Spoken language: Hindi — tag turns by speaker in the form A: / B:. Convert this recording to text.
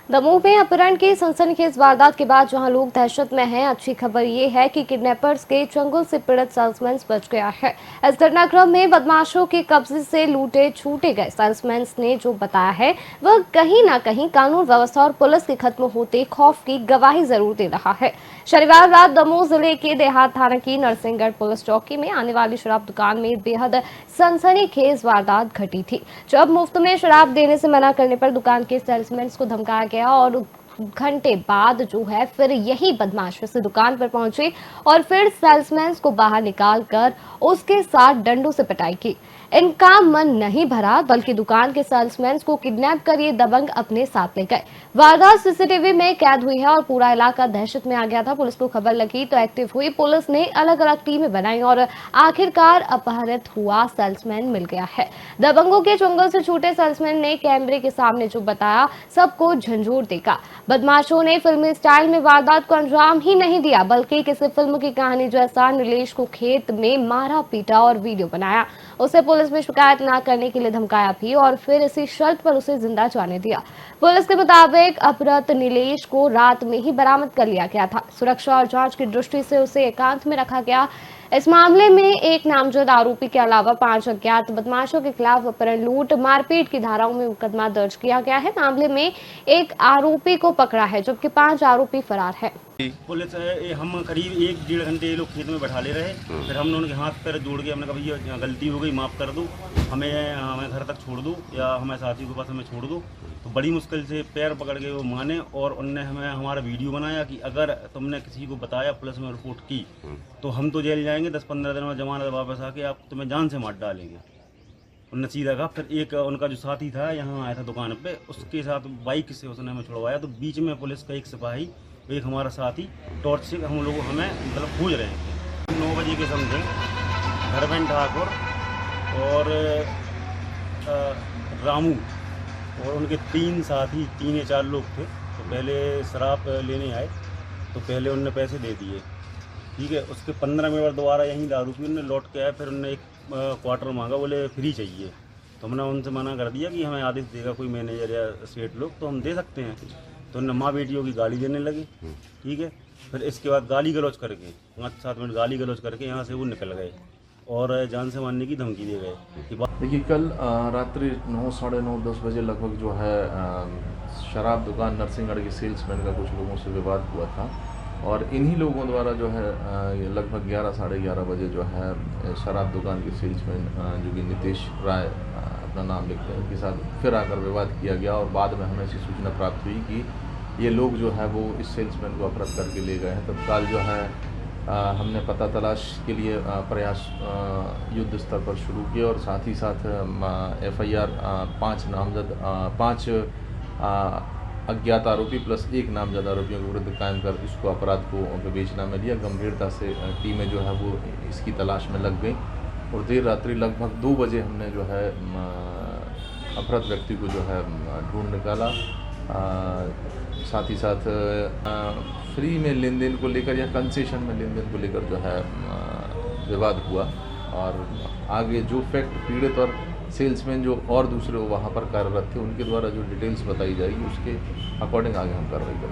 A: दमोह में अपहरण की सनसनीखेज वारदात के बाद जहां लोग दहशत में हैं, अच्छी खबर ये है कि किडनैपर्स के चंगुल से पीड़ित सेल्समैन बच गया है। इस घटनाक्रम में बदमाशों के कब्जे से लूटे छूटे गए सेल्समैन ने जो बताया है वह कहीं ना कहीं कानून व्यवस्था और पुलिस के खत्म होते खौफ की गवाही जरूर दे रहा है। शनिवार रात दमोह जिले के देहात थाना की नरसिंहगढ़ पुलिस चौकी में आने वाली शराब दुकान में बेहद सनसनीखेज वारदात घटी थी, जब मुफ्त में शराब देने से मना करने पर दुकान के सेल्समैन को धमकाया गया और घंटे बाद जो है फिर यही बदमाश इस दुकान पर पहुंचे और फिर सेल्समैन को बाहर निकाल कर उसके साथ डंडों से पिटाई की। इनका मन नहीं भरा बल्कि दुकान के सेल्समैन को किडनैप कर ये दबंग अपने साथ ले गए। वारदात सीसीटीवी में कैद हुई है और पूरा इलाका दहशत में आ गया था। पुलिस को खबर लगी तो एक्टिव हुई पुलिस ने अलग अलग टीमें बनाई और आखिरकार अपहरित हुआ सेल्समैन मिल गया है। दबंगों के चंगुल से छूटे सेल्समैन ने कैमरे के सामने जो बताया सबको झंझोर देगा। बदमाशों ने फिल्मी स्टाइल में वारदात को अंजाम ही नहीं दिया बल्कि किसी फिल्म की कहानी जैसा नीलेश को खेत में मारा पीटा और वीडियो बनाया, उसे पुलिस में शिकायत न करने के लिए धमकाया भी और फिर इसी शर्त पर उसे जिंदा जाने दिया। पुलिस के मुताबिक अपहृत नीलेश को रात में ही बरामद कर लिया गया था। सुरक्षा और जांच की दृष्टि से उसे एकांत में रखा गया। इस मामले में एक नामजद आरोपी के अलावा 5 अज्ञात बदमाशों के खिलाफ अपहरण, लूट, मारपीट की धाराओं में मुकदमा दर्ज किया गया है। मामले में एक आरोपी को पकड़ा है जबकि 5 आरोपी फरार है।
B: पुलिस हम करीब 1-1.5 घंटे ये लोग खेत में बैठा ले रहे, फिर हमने उनके हाथ पैर जोड़ के हमने कहा भैया गलती हो गई, माफ़ कर दो, हमें घर तक छोड़ दो या हमारे साथी के पास हमें छोड़ दो। तो बड़ी मुश्किल से पैर पकड़ के वो माने और उनने हमें हमारा वीडियो बनाया कि अगर तुमने किसी को बताया, पुलिस में रिपोर्ट की तो हम तो जेल जाएंगे, 10-15 दिन में जमानत वापस आके आप तुम्हें जान से मार डालेंगे। उनने सीधा कहा। फिर एक उनका जो साथी था यहाँ आया था दुकान पे, उसके साथ बाइक से उसने हमें छुड़वाया। तो बीच में पुलिस का एक सिपाही, एक हमारा साथी टॉर्च से हम लोग हमें मतलब खोज रहे थे। 9 बजे के समझे धर्मेंद्र ठाकुर और रामू और उनके 3 साथी, 3 या 4 लोग थे। तो पहले शराब लेने आए तो पहले उनने पैसे दे दिए, ठीक है। उसके 15 मिनट बाद दोबारा यहीं दारू पी उनने लौट के आए, फिर उनने एक क्वार्टर मांगा, बोले फ्री चाहिए। तो हमने उनसे मना कर दिया कि हमें आदेश देगा कोई मैनेजर या सेठ लोग तो हम दे सकते हैं। तो उन्हें माँ बेटियों की गाली देने लगी, ठीक है। फिर इसके बाद गाली गलौज करके 5-7 मिनट गाली गलौज करके यहाँ से वो निकल गए और जान से मारने की धमकी दे गए।
C: देखिए कल रात्रि 9, साढ़े 9, 10 बजे लगभग जो है शराब दुकान नरसिंहगढ़ के सेल्समैन का कुछ लोगों से विवाद हुआ था और इन्हीं लोगों द्वारा जो है लगभग 11, साढ़े 11 बजे जो है शराब दुकान के सेल्समैन जो कि नितेश राय अपना नाम लिखते हैं, उनके साथ फिर आकर विवाद किया गया और बाद में हमें ऐसी सूचना प्राप्त हुई कि ये लोग जो है वो इस सेल्समैन को अपहृत करके ले गए हैं। तत्काल जो है हमने पता तलाश के लिए प्रयास युद्ध स्तर पर शुरू किए और साथ ही साथ FIR 5 अज्ञात आरोपी प्लस 1 नामजद आरोपियों के विरुद्ध कायम कर इसको अपराध को विवेचना में लिया। गंभीरता से टीमें जो है वो इसकी तलाश में लग गई और देर रात्रि लगभग 2 बजे हमने जो है अपहृत व्यक्ति को जो है ढूंढ निकाला। साथ ही साथ फ्री में लेन देन को लेकर या कंसेशन में लेन देन को लेकर जो है विवाद हुआ और आगे जो फैक्ट पीड़ित और सेल्समैन जो और दूसरे वहाँ पर कार्यरत थे उनके द्वारा जो डिटेल्स बताई जाएगी उसके अकॉर्डिंग आगे हम कार्रवाई करेंगे।